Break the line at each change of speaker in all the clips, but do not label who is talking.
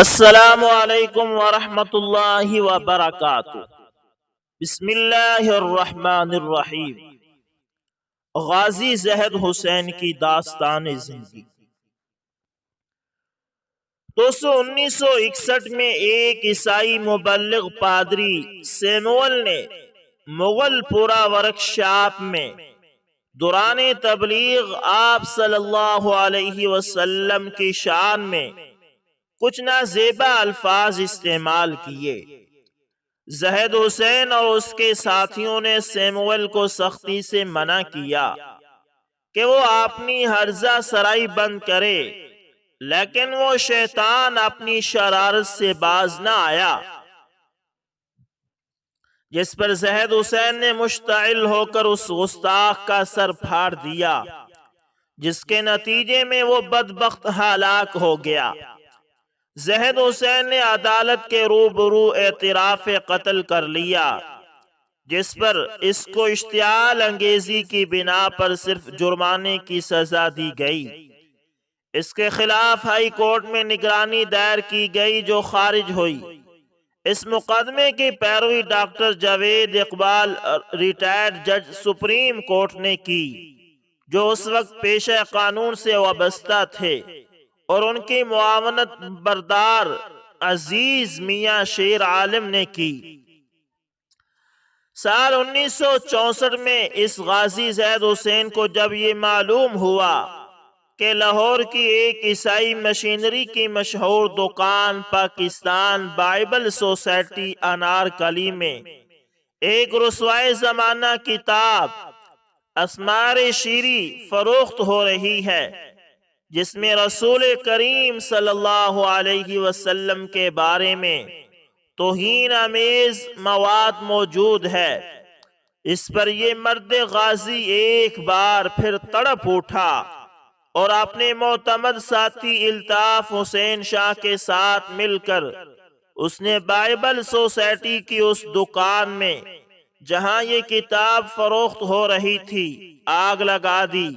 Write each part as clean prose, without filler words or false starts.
السلام علیکم ورحمۃ اللہ وبرکاتہ۔ بسم اللہ الرحمن الرحیم۔ غازی زہد حسین کی داستان زندگی۔ دوستو 1961 میں ایک عیسائی مبلغ پادری سیمول نے مغل پورا ورکشاپ میں دوران تبلیغ آپ صلی اللہ علیہ وسلم کی شان میں کچھ نازیبا الفاظ استعمال کیے۔ زہد حسین اور اس کے ساتھیوں نے سیمول کو سختی سے منع کیا کہ وہ اپنی ہرزہ سرائی بند کرے، لیکن وہ شیطان اپنی شرارت سے باز نہ آیا، جس پر زہد حسین نے مشتعل ہو کر اس گستاخ کا سر پھاڑ دیا، جس کے نتیجے میں وہ بدبخت ہلاک ہو گیا۔ زہد حسین نے عدالت کے روبرو اعتراف قتل کر لیا، جس پر اس کو اشتعال انگیزی کی بنا پر صرف جرمانے کی سزا دی گئی۔ اس کے خلاف ہائی کورٹ میں نگرانی دائر کی گئی، جو خارج ہوئی۔ اس مقدمے کی پیروی ڈاکٹر جاوید اقبال ریٹائرڈ جج سپریم کورٹ نے کی، جو اس وقت پیشہ قانون سے وابستہ تھے، اور ان کی معاونت بردار عزیز میاں شیر عالم نے کی۔ سال 1964 میں اس غازی زہد حسین کو جب یہ معلوم ہوا کہ لاہور کی ایک عیسائی مشینری کی مشہور دکان پاکستان بائبل سوسائٹی انارکلی میں ایک رسوائے زمانہ کتاب اسمار شیری فروخت ہو رہی ہے، جس میں رسول کریم صلی اللہ علیہ وسلم کے بارے میں توہین آمیز مواد موجود ہے، اس پر یہ مرد غازی ایک بار پھر تڑپ اٹھا اور اپنے معتمد ساتھی الطاف حسین شاہ کے ساتھ مل کر اس نے بائبل سوسائٹی کی اس دکان میں جہاں یہ کتاب فروخت ہو رہی تھی آگ لگا دی،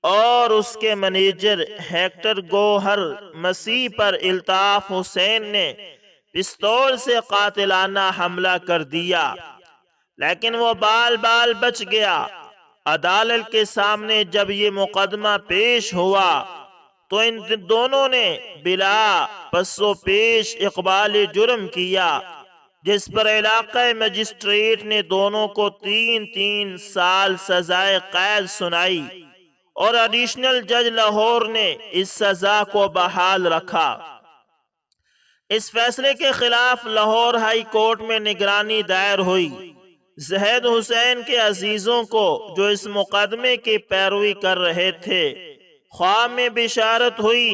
اور اس کے منیجر ہیکٹر گوہر مسیح پر الطاف حسین نے پستول سے قاتلانہ حملہ کر دیا، لیکن وہ بال بال بچ گیا۔ عدالت کے سامنے جب یہ مقدمہ پیش ہوا تو ان دونوں نے بلا پس و پیش اقبال جرم کیا، جس پر علاقہ مجسٹریٹ نے دونوں کو 3 سال سزائے قید سنائی، اور ایڈیشنل جج لاہور نے اس سزا کو بحال رکھا۔ اس فیصلے کے خلاف لاہور ہائی کورٹ میں نگرانی دائر ہوئی۔ زہد حسین کے عزیزوں کو جو اس مقدمے کی پیروی کر رہے تھے، خواب میں بشارت ہوئی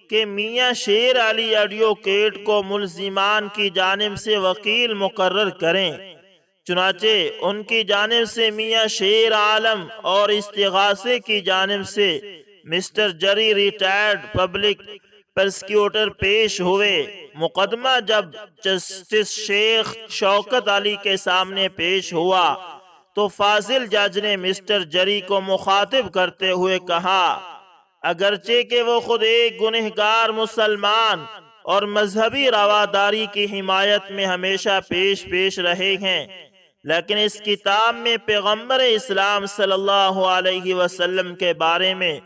کہ میاں شیر علی ایڈوکیٹ کو ملزمان کی جانب سے وکیل مقرر کریں۔ چنانچہ ان کی جانب سے میاں شیر عالم اور استغاثے کی جانب سے مسٹر جری ریٹائرڈ پبلک پرسیکیوٹر پیش ہوئے۔ مقدمہ جب جسٹس شیخ شوکت علی کے سامنے پیش ہوا تو فاضل جج نے مسٹر جری کو مخاطب کرتے ہوئے کہا، اگرچہ کہ وہ خود ایک گنہگار مسلمان اور مذہبی رواداری کی حمایت میں ہمیشہ پیش رہے ہیں، لیکن اس کتاب میں پیغمبر اسلام صلی اللہ علیہ وسلم کے بارے میں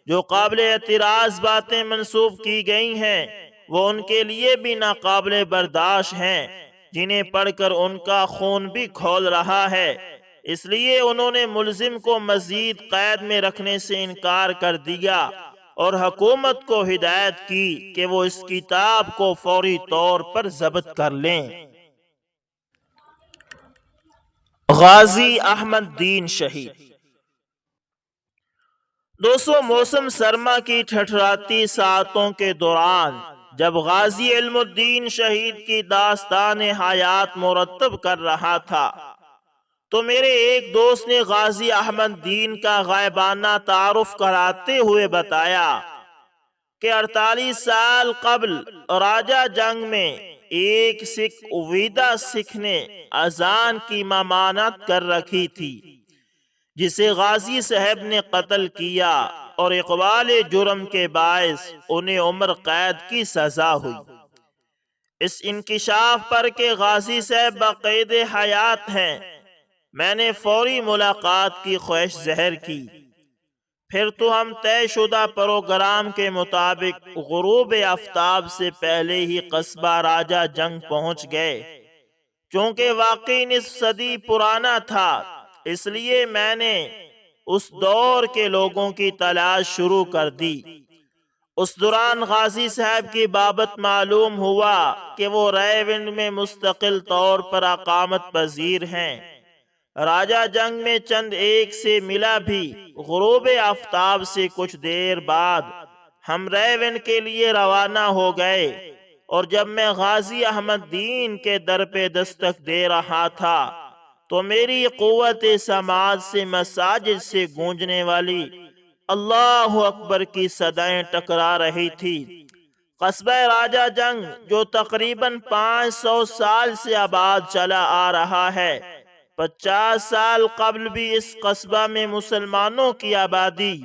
جو قابل اعتراض باتیں منسوب کی گئی ہیں، وہ ان کے لیے بھی ناقابل برداشت ہیں، جنہیں پڑھ کر ان کا خون بھی کھول رہا ہے۔ اس لیے انہوں نے ملزم کو مزید قید میں رکھنے سے انکار کر دیا اور حکومت کو ہدایت کی کہ وہ اس کتاب کو فوری طور پر ضبط کر لیں۔ غازی احمد دین شہید۔ دوستو، موسم سرما کی ٹھٹھراتی ساعتوں کے دوران جب غازی علم الدین شہید کی داستان حیات مرتب کر رہا تھا تو میرے ایک دوست نے غازی احمد دین کا غائبانہ تعارف کراتے ہوئے بتایا کہ 48 سال قبل راجہ جنگ میں ایک سکھ ویدا سکھ نے اذان کی ممانعت کر رکھی تھی، جسے غازی صاحب نے قتل کیا اور اقبال جرم کے باعث انہیں عمر قید کی سزا ہوئی۔ اس انکشاف پر کہ غازی صاحب بقید حیات ہیں میں نے فوری ملاقات کی خواہش ظاہر کی۔ پھر تو ہم طے شدہ پروگرام کے مطابق غروب آفتاب سے پہلے ہی قصبہ راجہ جنگ پہنچ گئے۔ چونکہ واقعی نصف صدی پرانا تھا، اس لیے میں نے اس دور کے لوگوں کی تلاش شروع کر دی۔ اس دوران غازی صاحب کی بابت معلوم ہوا کہ وہ رائے ونڈ میں مستقل طور پر اقامت پذیر ہیں۔ راجہ جنگ میں چند ایک سے ملا بھی۔ غروب آفتاب سے کچھ دیر بعد ہم رائے ونڈ کے لیے روانہ ہو گئے، اور جب میں غازی احمد دین کے در پہ دستک دے رہا تھا تو میری قوت سماعت سے مساجد سے گونجنے والی اللہ اکبر کی صدائیں ٹکرا رہی تھی۔ قصبہ راجہ جنگ جو تقریباً 500 سال سے آباد چلا آ رہا ہے، 50 سال قبل بھی اس قصبہ میں مسلمانوں کی آبادی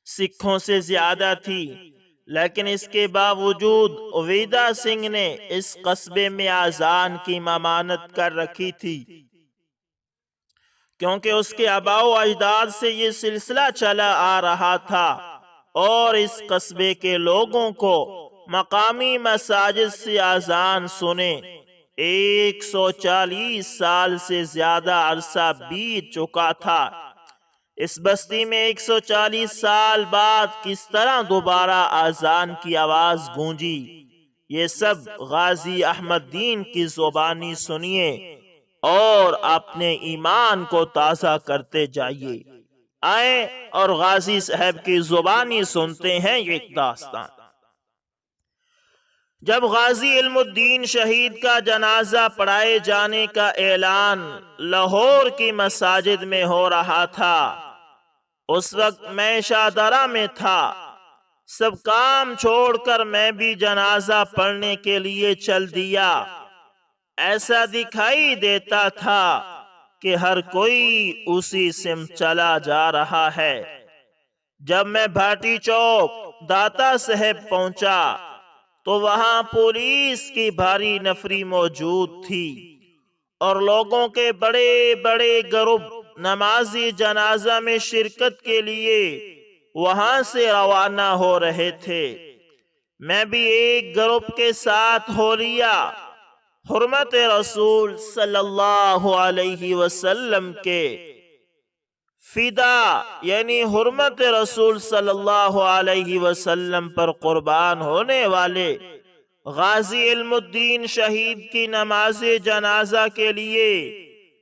سکھوں سے زیادہ تھی، لیکن اس کے باوجود ویدا سنگھ نے اس قصبے میں آذان کی ممانعت کر رکھی تھی، کیونکہ اس کے آباء و اجداد سے یہ سلسلہ چلا آ رہا تھا، اور اس قصبے کے لوگوں کو مقامی مساجد سے آذان سنے 140 سال سے زیادہ عرصہ بیت چکا تھا۔ اس بستی میں 140 سال بعد کس طرح دوبارہ آذان کی آواز گونجی، یہ سب غازی احمد دین کی زبانی سنیے اور اپنے ایمان کو تازہ کرتے جائیے۔ آئیں اور غازی صاحب کی زبانی سنتے ہیں ایک داستان۔ جب غازی علم الدین شہید کا جنازہ پڑھائے جانے کا اعلان لاہور کی مساجد میں ہو رہا تھا، اس وقت میں شادرہ میں تھا۔ سب کام چھوڑ کر میں بھی جنازہ پڑھنے کے لیے چل دیا۔ ایسا دکھائی دیتا تھا کہ ہر کوئی اسی سمت چلا جا رہا ہے۔ جب میں بھاٹی چوک داتا صاحب پہنچا تو وہاں پولیس کی بھاری نفری موجود تھی، اور لوگوں کے بڑے بڑے گروپ نمازی جنازہ میں شرکت کے لیے وہاں سے روانہ ہو رہے تھے۔ میں بھی ایک گروپ کے ساتھ ہو لیا۔ حرمت رسول صلی اللہ علیہ وسلم کے فدا یعنی حرمت رسول صلی اللہ علیہ وسلم پر قربان ہونے والے غازی علم الدین شہید کی نماز جنازہ کے لیے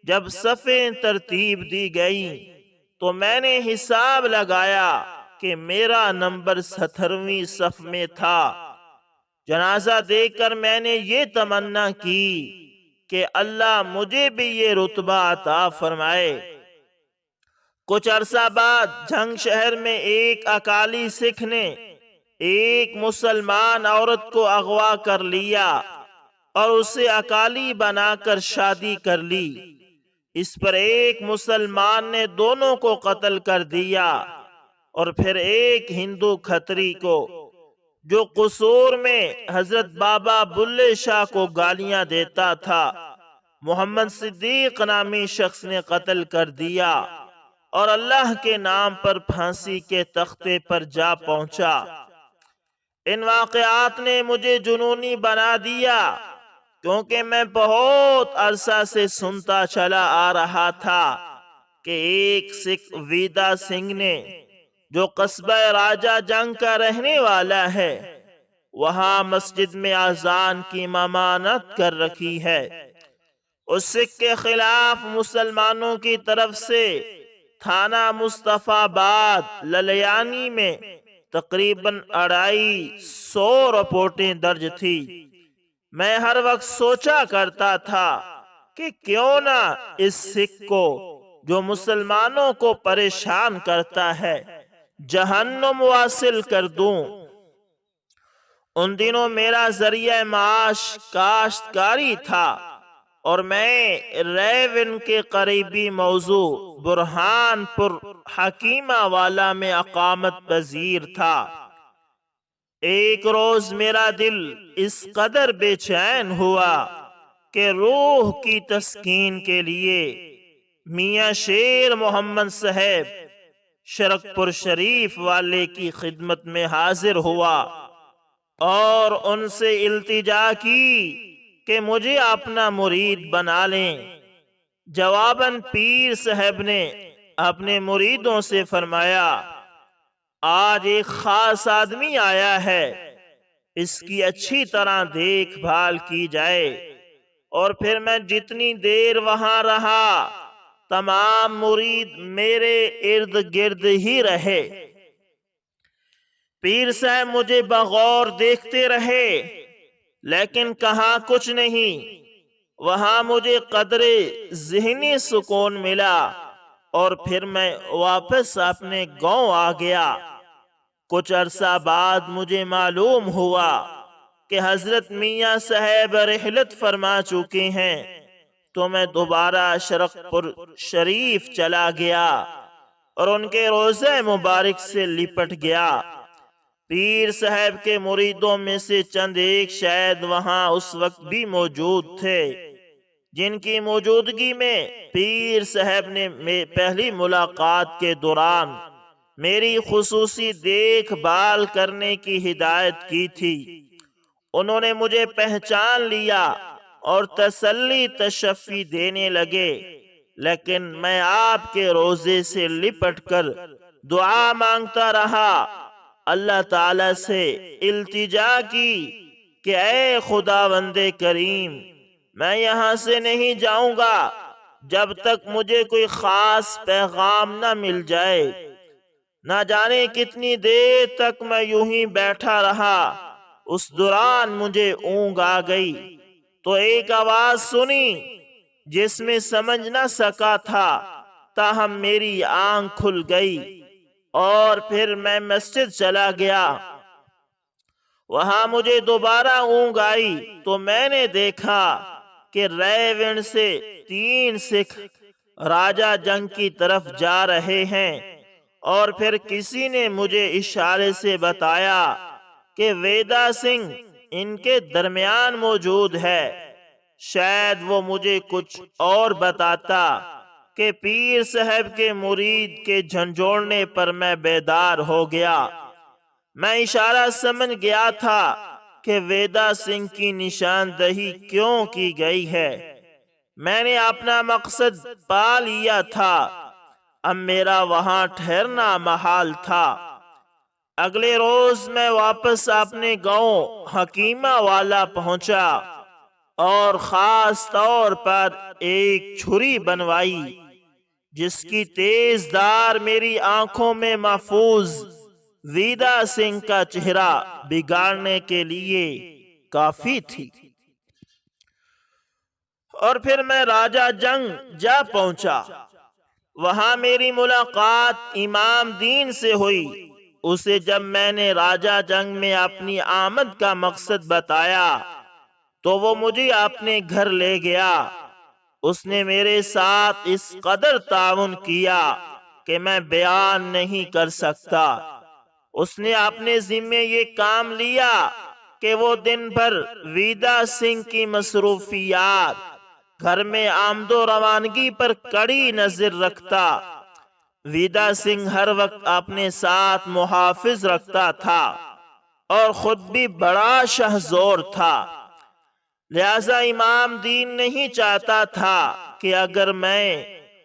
جب صفیں ترتیب دی گئیں تو میں نے حساب لگایا کہ میرا نمبر 17ویں صف میں تھا۔ جنازہ دیکھ کر میں نے یہ تمنا کی کہ اللہ مجھے بھی یہ رتبہ عطا فرمائے۔ کچھ عرصہ بعد جھنگ شہر میں ایک اکالی سکھ نے ایک مسلمان عورت کو اغوا کر لیا اور اسے اکالی بنا کر شادی کر لی۔ اس پر ایک مسلمان نے دونوں کو قتل کر دیا، اور پھر ایک ہندو کھتری کو جو قصور میں حضرت بابا بلے شاہ کو گالیاں دیتا تھا، محمد صدیق نامی شخص نے قتل کر دیا اور اللہ کے نام پر پھانسی کے تختے پر جا پہنچا۔ ان واقعات نے مجھے جنونی بنا دیا، کیونکہ میں بہت عرصہ سے سنتا چلا آ رہا تھا کہ ایک سکھ ویدا سنگھ نے جو قصبہ راجہ جنگ کا رہنے والا ہے وہاں مسجد میں اذان کی ممانعت کر رکھی ہے۔ اس سکھ کے خلاف مسلمانوں کی طرف سے تھانہ مصطفیٰ آباد للیانی میں تقریباً 250 رپورٹیں درج تھی۔ میں ہر وقت سوچا کرتا تھا کہ کیوں نہ اس سکھ کو جو مسلمانوں کو پریشان کرتا ہے جہنم واصل کر دوں۔ ان دنوں میرا ذریعہ معاش کاشتکاری تھا، اور میں ریون کے قریبی موضوع برہان پور حکیمہ والا میں اقامت پذیر تھا۔ ایک روز میرا دل اس قدر بے چین ہوا کہ روح کی تسکین کے لیے میاں شیر محمد صاحب شرک پور شریف والے کی خدمت میں حاضر ہوا اور ان سے التجا کی کہ مجھے اپنا مرید بنا لیں۔ جواباً پیر صاحب نے اپنے مریدوں سے فرمایا، آج ایک خاص آدمی آیا ہے، اس کی اچھی طرح دیکھ بھال کی جائے۔ اور پھر میں جتنی دیر وہاں رہا تمام مرید میرے ارد گرد ہی رہے۔ پیر صاحب مجھے بغور دیکھتے رہے لیکن کہا کچھ نہیں۔ وہاں مجھے قدر ذہنی سکون ملا اور پھر میں واپس اپنے گاؤں آ گیا۔ کچھ عرصہ بعد مجھے معلوم ہوا کہ حضرت میاں صاحب رحلت فرما چکے ہیں، تو میں دوبارہ شرک پور شریف چلا گیا اور ان کے روضہ مبارک سے لپٹ گیا۔ پیر صاحب کے مریدوں میں سے چند ایک شاید وہاں اس وقت بھی موجود تھے، جن کی موجودگی میں پیر صاحب نے پہلی ملاقات کے دوران میری خصوصی دیکھ بھال کرنے کی ہدایت کی تھی۔ انہوں نے مجھے پہچان لیا اور تسلی تشفی دینے لگے، لیکن میں آپ کے روضے سے لپٹ کر دعا مانگتا رہا، اللہ تعالی سے التجا کی کہ اے خداوند کریم، میں یہاں سے نہیں جاؤں گا جب تک مجھے کوئی خاص پیغام نہ مل جائے۔ نہ جانے کتنی دیر تک میں یوں ہی بیٹھا رہا۔ اس دوران مجھے اونگ آ گئی تو ایک آواز سنی جس میں سمجھ نہ سکا تھا، تاہم میری آنکھ کھل گئی اور پھر میں مسجد چلا گیا۔ وہاں مجھے دوبارہ اونگ آئی تو میں نے دیکھا کہ ریونڈ سے 3 سکھ راجہ جنگ کی طرف جا رہے ہیں، اور پھر کسی نے مجھے اشارے سے بتایا کہ ویدا سنگھ ان کے درمیان موجود ہے۔ شاید وہ مجھے کچھ اور بتاتا کہ پیر صاحب کے مرید کے جھنجھوڑنے پر میں بیدار ہو گیا۔ میں اشارہ سمجھ گیا تھا کہ ویدا سنگھ کی نشاندہی کیوں کی گئی ہے۔ میں نے اپنا مقصد پا لیا تھا، اب میرا وہاں ٹھہرنا محال تھا۔ اگلے روز میں واپس اپنے گاؤں حکیمہ والا پہنچا اور خاص طور پر ایک چھری بنوائی جس کی تیز دھار میری آنکھوں میں محفوظ ویدا سنگھ کا چہرہ بگاڑنے کے لیے کافی تھی۔ اور پھر میں راجہ جنگ جا پہنچا۔ وہاں میری ملاقات امام دین سے ہوئی۔ اسے جب میں نے راجہ جنگ میں اپنی آمد کا مقصد بتایا تو وہ مجھے اپنے گھر لے گیا۔ اس نے میرے ساتھ اس قدر تعاون کیا کہ میں بیان نہیں کر سکتا۔ اس نے اپنے ذمے یہ کام لیا کہ وہ دن بھر ویدا سنگھ کی مصروفیات، گھر میں آمد و روانگی پر کڑی نظر رکھتا۔ ویدا سنگھ ہر وقت اپنے ساتھ محافظ رکھتا تھا اور خود بھی بڑا شہزور تھا، لہذا امام دین نہیں چاہتا تھا کہ اگر میں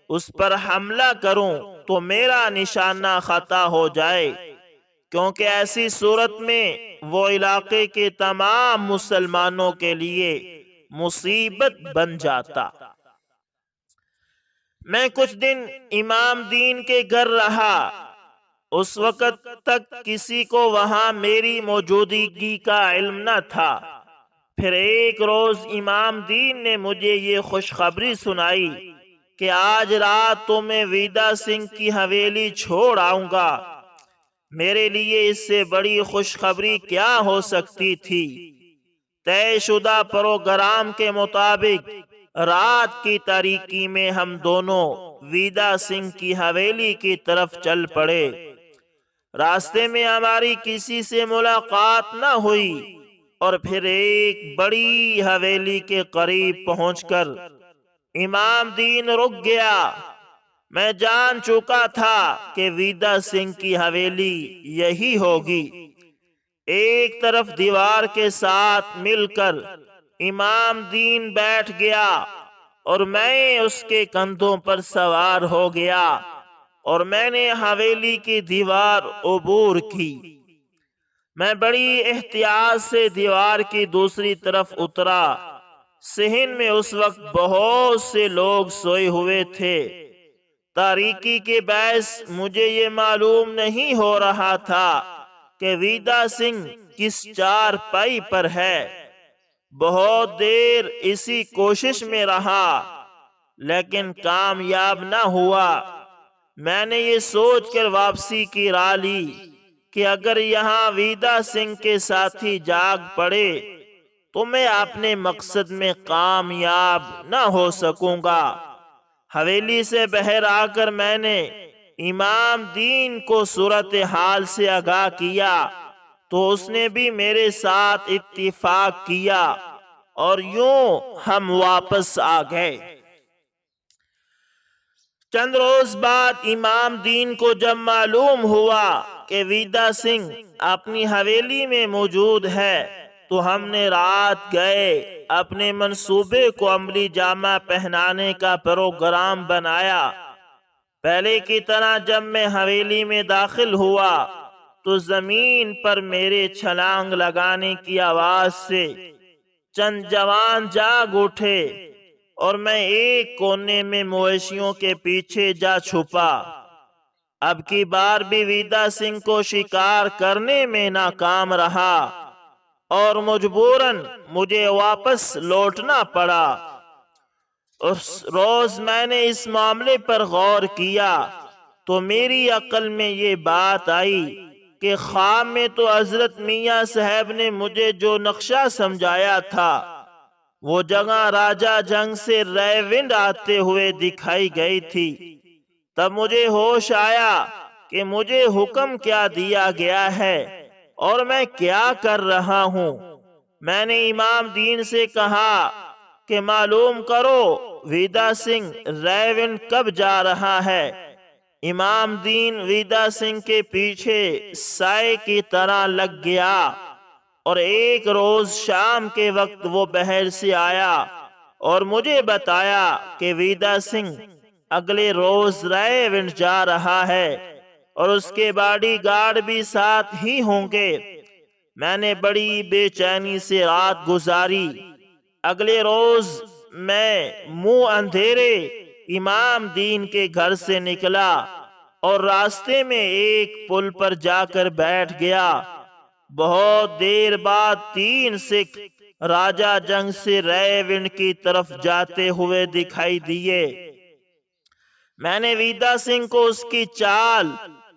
اس پر حملہ کروں تو میرا نشانہ خطا ہو جائے، کیونکہ ایسی صورت میں وہ علاقے کے تمام مسلمانوں کے لیے مصیبت بن جاتا۔ میں کچھ دن امام دین کے گھر رہا۔ اس وقت تک کسی کو وہاں میری موجودگی کا علم نہ تھا۔ پھر ایک روز امام دین نے مجھے یہ خوشخبری سنائی کہ آج رات تو میں ویدا سنگھ کی حویلی چھوڑ آؤں گا۔ میرے لیے اس سے بڑی خوشخبری کیا ہو سکتی تھی؟ طے شدہ پروگرام کے مطابق رات کی تاریکی میں ہم دونوں ویدا سنگھ کی حویلی کی طرف چل پڑے۔ راستے میں ہماری کسی سے ملاقات نہ ہوئی، اور پھر ایک بڑی حویلی کے قریب پہنچ کر امام دین رک گیا۔ میں جان چکا تھا کہ ویدا سنگھ کی حویلی یہی ہوگی۔ ایک طرف دیوار کے ساتھ مل کر امام دین بیٹھ گیا اور میں اس کے کندھوں پر سوار ہو گیا، اور میں نے حویلی کی دیوار عبور کی۔ میں بڑی احتیاط سے دیوار کی دوسری طرف اترا۔ صحن میں اس وقت بہت سے لوگ سوئے ہوئے تھے۔ تاریکی کے باعث مجھے یہ معلوم نہیں ہو رہا تھا کہ ویدا سنگھ کس چارپائی پر ہے۔ بہت دیر اسی کوشش میں رہا، لیکن کامیاب نہ ہوا۔ میں نے یہ سوچ کر واپسی کی راہ لی کہ اگر یہاں ویدا سنگھ کے ساتھی جاگ پڑے تو میں اپنے مقصد میں کامیاب نہ ہو سکوں گا۔ حویلی سے باہر آ کر میں نے امام دین کو صورتحال سے آگاہ کیا تو اس نے بھی میرے ساتھ اتفاق کیا، اور یوں ہم واپس آ گئے۔ چند روز بعد امام دین کو جب معلوم ہوا کہ ویدا سنگھ اپنی حویلی میں موجود ہے تو ہم نے رات گئے اپنے منصوبے کو عملی جامہ پہنانے کا پروگرام بنایا۔ پہلے کی طرح جب میں حویلی میں داخل ہوا تو زمین پر میرے چھلانگ لگانے کی آواز سے چند جوان جاگ اٹھے، اور میں ایک کونے میں مویشیوں کے پیچھے جا چھپا۔ اب کی بار بھی ویدا سنگھ کو شکار کرنے میں ناکام رہا، اور مجبوراً مجھے واپس لوٹنا پڑا۔ اس روز میں نے اس معاملے پر غور کیا تو میری عقل میں یہ بات آئی کہ خواب میں تو حضرت میاں صاحب نے مجھے جو نقشہ سمجھایا تھا وہ جگہ راجہ جنگ سے ریونڈ آتے ہوئے دکھائی گئی تھی۔ تب مجھے ہوش آیا کہ مجھے حکم کیا دیا گیا ہے اور میں کیا کر رہا ہوں۔ میں نے امام دین سے کہا کہ معلوم کرو ویدا سنگھ ریونڈ کب جا رہا ہے۔ امام دین ویدا سنگھ کے پیچھے سائے کی طرح لگ گیا، اور ایک روز شام کے وقت وہ باہر سے آیا اور مجھے بتایا کہ ویدا سنگھ اگلے روز ریونڈ جا رہا ہے اور اس کے باڈی گارڈ بھی ساتھ ہی ہوں گے۔ میں نے بڑی بے چینی سے رات گزاری۔ اگلے روز میں منہ اندھیرے امام دین کے گھر سے نکلا اور راستے میں ایک پل پر جا کر بیٹھ گیا۔ بہت دیر بعد 3 سکھ راجہ جنگ سے ریونڈ کی طرف جاتے ہوئے دکھائی دیے۔ میں نے ویدا سنگھ کو اس کی چال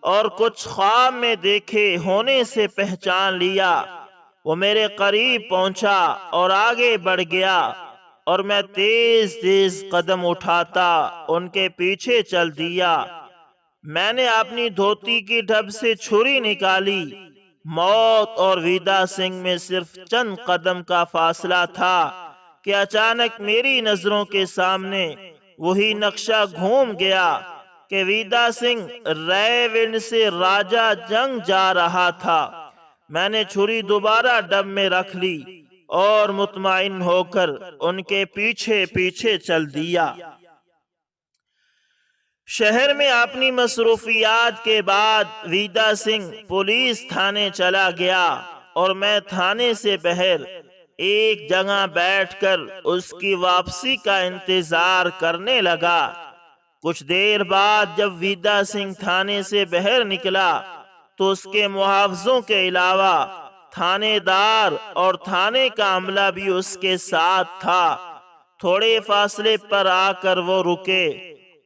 اور کچھ خواب میں دیکھے ہونے سے پہچان لیا۔ وہ میرے قریب پہنچا اور آگے بڑھ گیا، اور میں تیز تیز قدم اٹھاتا ان کے پیچھے چل دیا۔ میں نے اپنی دھوتی کی ڈھب سے چھری نکالی۔ موت اور ویدا سنگھ میں صرف چند قدم کا فاصلہ تھا کہ اچانک میری نظروں کے سامنے وہی نقشہ گھوم گیا کہ ویدا سنگھ ریونڈ سے راجہ جنگ جا رہا تھا۔ میں نے چھری دوبارہ ڈب میں رکھ لی اور مطمئن ہو کر ان کے پیچھے پیچھے چل دیا۔ شہر میں اپنی مصروفیات کے بعد ویدا سنگھ پولیس تھانے چلا گیا، اور میں تھانے سے باہر ایک جگہ بیٹھ کر اس کی واپسی کا انتظار کرنے لگا۔ کچھ دیر بعد جب ویدا سنگھ تھانے سے باہر نکلا تو اس کے محافظوں کے علاوہ تھانے دار اور تھانے کا عملہ بھی اس کے ساتھ تھا۔ تھوڑے فاصلے پر آ کر وہ رکے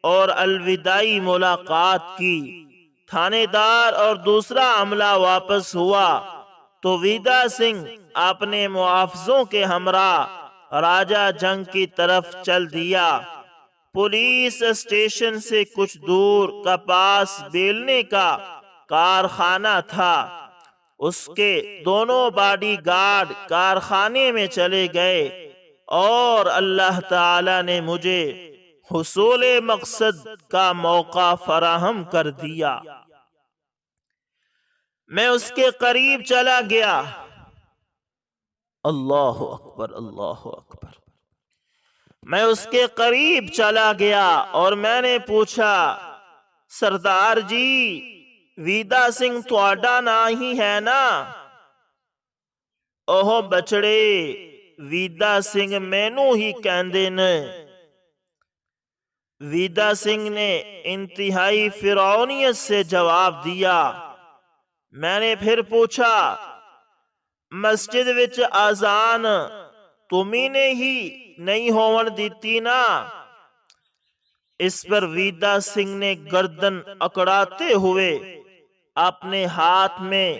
اور الوداعی ملاقات کی۔ تھانے دار اور دوسرا عملہ واپس ہوا تو ویدا سنگھ اپنے محافظوں کے ہمراہ راجہ جنگ کی طرف چل دیا۔ پولیس اسٹیشن سے کچھ دور کپاس بیلنے کا کارخانہ تھا، اس کے دونوں باڈی گارڈ کارخانے میں چلے گئے اور اللہ تعالی نے مجھے حصول مقصد کا موقع فراہم کر دیا۔ میں اس کے قریب چلا گیا، اللہ اکبر اللہ اکبر، میں اس کے قریب چلا گیا اور میں نے پوچھا، سردار جی ویدا سنگھ تہاڈا نا ہی ہے نا؟ اوہ بچڑے ویدا سنگھ مینوں ہی کہندے نے۔ ویدا سنگھ نے انتہائی فرعونیت سے جواب دیا۔ میں نے پھر پوچھا، مسجد وچ آزان تمہیں نے ہی نہیں ہون دیتی نا؟ اس پر ویدا سنگھ نے گردن اکڑاتے ہوئے اپنے ہاتھ میں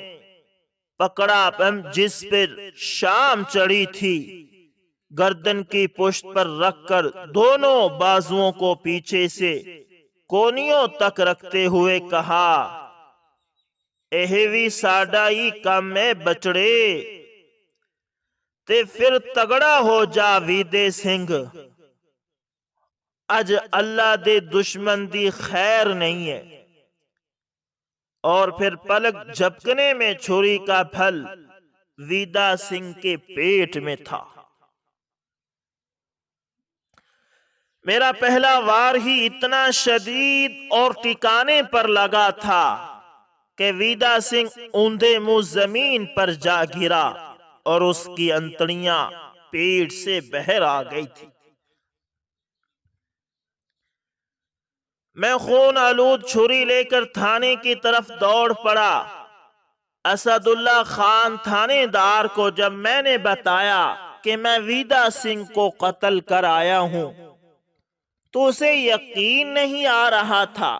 پکڑا جس پر شام چڑھی تھی، گردن کی پشت پر رکھ کر دونوں بازوؤں کو پیچھے سے کونیوں تک رکھتے ہوئے کہا، وی ساڈا ہی کم ہے بچڑے، تے پھر تگڑا ہو جا ویدے سنگھ، اج اللہ دے دشمن دی خیر نہیں ہے۔ اور پھر پلک جھپکنے میں چھری کا پھل ویدا سنگھ کے پیٹ میں تھا۔ میرا پہلا وار ہی اتنا شدید اور ٹھکانے پر لگا تھا کہ ویدا سنگھ اوندے منہ زمین پر جا گرا اور اس کی انتڑیاں پیٹ سے باہر آ گئی تھی۔ میں خون آلود چھری لے کر تھانے کی طرف دوڑ پڑا۔ اسد اللہ خان تھانے دار کو جب میں نے بتایا کہ میں ویدا سنگھ کو قتل کر آیا ہوں تو اسے یقین نہیں آ رہا تھا۔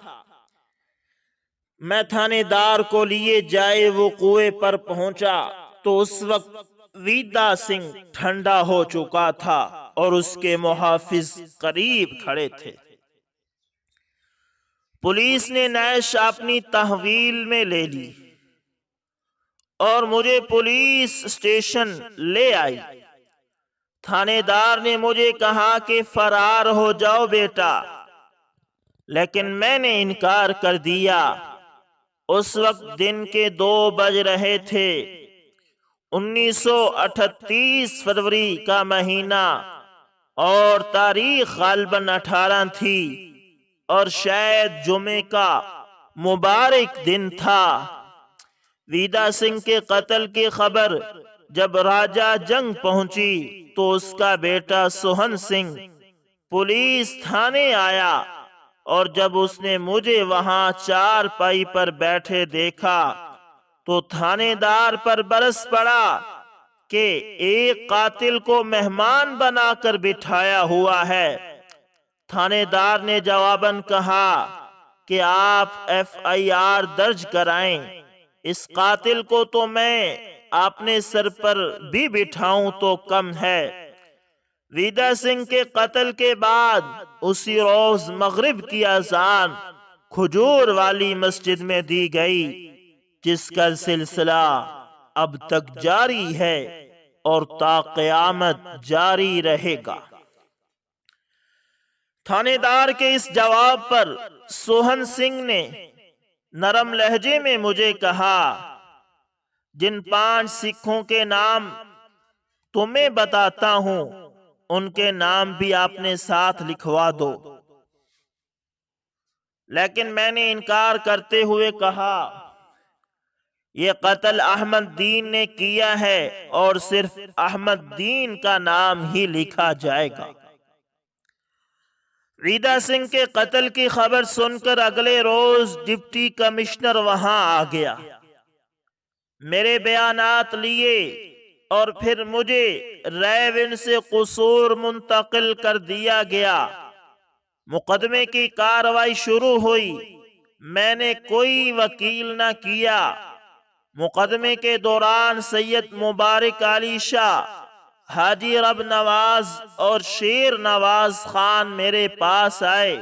میں تھانے دار کو لیے جائے وقوع پر پہنچا تو اس وقت ویدا سنگھ ٹھنڈا ہو چکا تھا اور اس کے محافظ قریب کھڑے تھے۔ پولیس نے نیش اپنی تحویل میں لے لی اور مجھے پولیس اسٹیشن لے آئی۔ تھانے دار نے مجھے کہا کہ فرار ہو جاؤ بیٹا، لیکن میں نے انکار کر دیا۔ اس وقت دن کے 2 بج رہے تھے۔ 1938 فروری کا مہینہ اور تاریخ غالباً 18 تھی اور شاید جمعے کا مبارک دن تھا۔ ویدا سنگھ کے قتل کی خبر جب راجہ جنگ پہنچی تو اس کا بیٹا سوہن سنگھ پولیس تھانے آیا اور جب اس نے مجھے وہاں چارپائی پر بیٹھے دیکھا تو تھانے دار پر برس پڑا کہ ایک قاتل کو مہمان بنا کر بٹھایا ہوا ہے۔ تھانے دار نے جواباً کہا کہ آپ FIR درج کرائیں، اس قاتل کو تو میں اپنے سر پر بھی بٹھاؤں تو کم ہے۔ ویدا سنگھ کے قتل کے بعد اسی روز مغرب کی اذان کھجور والی مسجد میں دی گئی، جس کا سلسلہ اب تک جاری ہے اور تا قیامت جاری رہے گا۔ تھانے دار کے اس جواب پر سوہن سنگھ نے نرم لہجے میں مجھے کہا، جن 5 سکھوں کے نام تمہیں بتاتا ہوں ان کے نام بھی آپ نے ساتھ لکھوا دو۔ لیکن میں نے انکار کرتے ہوئے کہا، یہ قتل احمد دین نے کیا ہے اور صرف احمد دین کا نام ہی لکھا جائے گا۔ ویدا سنگھ کے قتل کی خبر سن کر اگلے روز ڈپٹی کمشنر وہاں آ گیا۔ میرے بیانات لیے اور پھر مجھے ریون سے قصور منتقل کر دیا گیا۔ مقدمے کی کارروائی شروع ہوئی۔ میں نے کوئی وکیل نہ کیا۔ مقدمے کے دوران سید مبارک علی شاہ، حاجی رب نواز اور شیر نواز خان میرے پاس آئے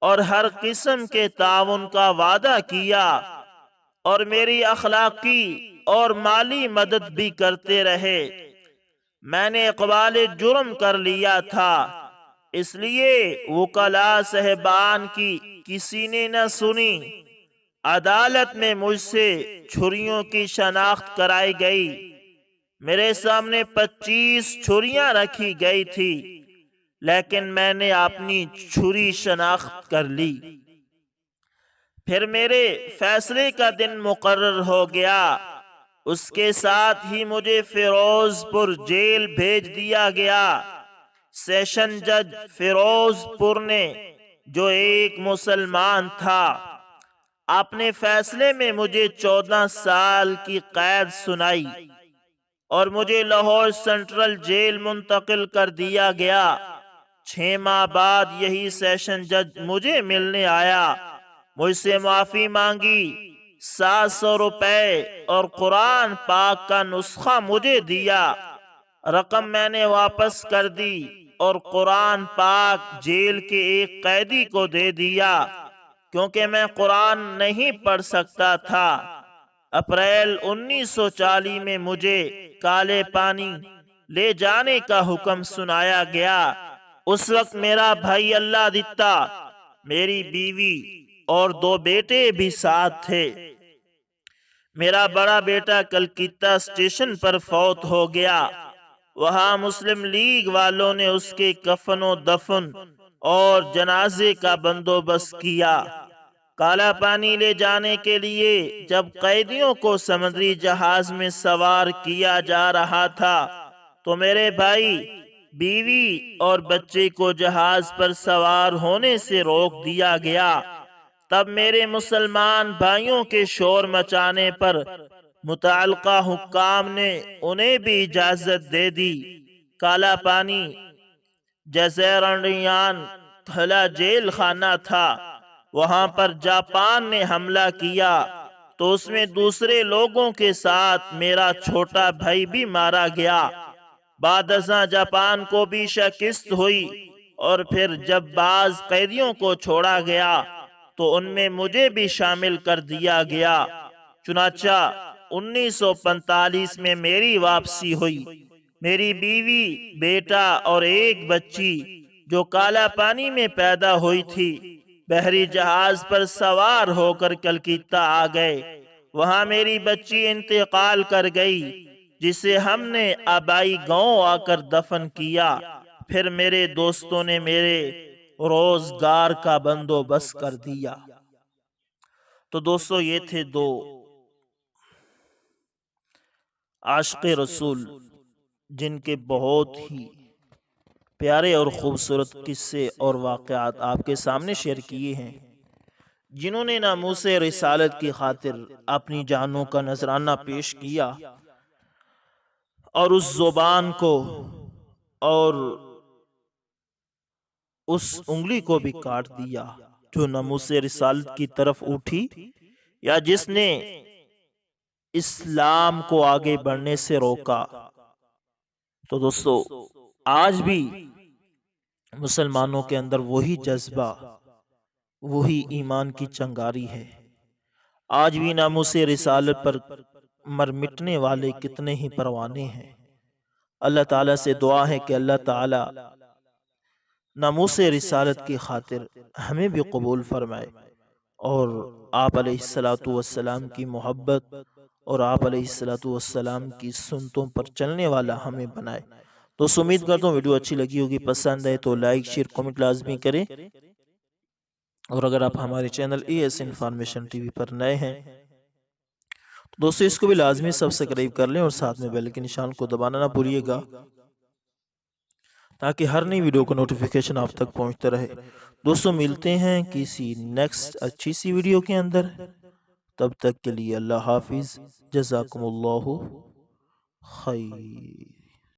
اور ہر قسم کے تعاون کا وعدہ کیا اور میری اخلاقی اور مالی مدد بھی کرتے رہے۔ میں نے اقبال جرم کر لیا تھا، اس لیے وکلاء صاحبان کی کسی نے نہ سنی۔ عدالت میں مجھ سے چھریوں کی شناخت کرائی گئی۔ میرے سامنے 25 چھریاں رکھی گئی تھی، لیکن میں نے اپنی چھری شناخت کر لی۔ پھر میرے فیصلے کا دن مقرر ہو گیا، اس کے ساتھ ہی مجھے فیروز پور جیل بھیج دیا گیا۔ سیشن جج فیروز پور نے، جو ایک مسلمان تھا، اپنے فیصلے میں مجھے 14 سال کی قید سنائی اور مجھے لاہور سینٹرل جیل منتقل کر دیا گیا۔ 6 ماہ بعد یہی سیشن جج مجھے ملنے آیا، مجھ سے معافی مانگی، 700 روپے اور قرآن پاک کا نسخہ مجھے دیا۔ رقم میں نے واپس کر دی اور قرآن پاک جیل کے ایک قیدی کو دے دیا، کیونکہ میں قرآن نہیں پڑھ سکتا تھا۔ اپریل 1940 میں مجھے کالے پانی لے جانے کا حکم سنایا گیا۔ اس وقت میرا بھائی اللہ دتا، میری بیوی اور 2 بیٹے بھی ساتھ تھے۔ میرا بڑا بیٹا کلکتہ اسٹیشن پر فوت ہو گیا۔ وہاں مسلم لیگ والوں نے اس کے کفن و دفن اور جنازے کا بندوبست کیا۔ کالا پانی لے جانے کے لیے جب قیدیوں کو سمندری جہاز میں سوار کیا جا رہا تھا تو میرے بھائی، بیوی اور بچے کو جہاز پر سوار ہونے سے روک دیا گیا۔ تب میرے مسلمان بھائیوں کے شور مچانے پر متعلقہ حکام نے انہیں بھی اجازت دے دی۔ کالا پانی جزیرانڈیان کھلا جیل خانہ تھا، وہاں پر جاپان نے حملہ کیا تو اس میں دوسرے لوگوں کے ساتھ میرا چھوٹا بھائی بھی مارا گیا۔ بعد ازاں جاپان کو بھی شکست ہوئی اور پھر جب بعض قیدیوں کو چھوڑا گیا تو ان میں مجھے بھی شامل کر دیا گیا۔ چنانچہ 1945 میں میری واپسی ہوئی۔ میری بیوی، بیٹا اور ایک بچی جو کالا پانی میں پیدا ہوئی تھی، بحری جہاز پر سوار ہو کر کلکتہ آ گئے۔ وہاں میری بچی انتقال کر گئی، جسے ہم نے آبائی گاؤں آ کر دفن کیا۔ پھر میرے دوستوں نے میرے روزگار کا بندوبست کر دیا۔ تو دوستو، یہ تھے 2 عاشق رسول جن کے بہت ہی پیارے اور خوبصورت قصے اور واقعات آپ کے سامنے شیئر کیے ہیں، جنہوں نے ناموس رسالت کی خاطر اپنی جانوں کا نذرانہ پیش کیا اور اس زبان کو اور اس انگلی کو بھی کاٹ دیا جو ناموس رسالت کی طرف اٹھی یا جس نے اسلام کو آگے بڑھنے سے روکا۔ تو دوستو، آج بھی مسلمانوں کے اندر وہی جذبہ، وہی ایمان کی چنگاری ہے۔ آج بھی ناموس رسالت پر مر مٹنے والے کتنے ہی پروانے ہیں۔ اللہ تعالیٰ سے دعا ہے کہ اللہ تعالیٰ ناموس رسالت کی خاطر ہمیں بھی قبول فرمائے اور آپ علیہ السلام کی محبت اور آپ علیہ السلام کی سنتوں پر چلنے والا ہمیں بنائے۔ تو امید کرتا ہوں ویڈیو اچھی لگی ہوگی، پسند ہے تو لائک، شیئر، کمنٹ لازمی کریں، اور اگر آپ ہمارے channel ES information TV پر نئے ہیں تو دوستو اس کو بھی لازمی سبسکرائب کر لیں اور ساتھ میں بیل کے نشان کو دبانا نہ بھولیے گا تاکہ ہر نئی ویڈیو کا نوٹیفیکیشن آپ تک پہنچتا رہے۔ دوستو ملتے ہیں کسی نیکسٹ اچھی سی ویڈیو کے اندر، تب تک کے لیے اللہ حافظ، جزاکم اللہ خیر۔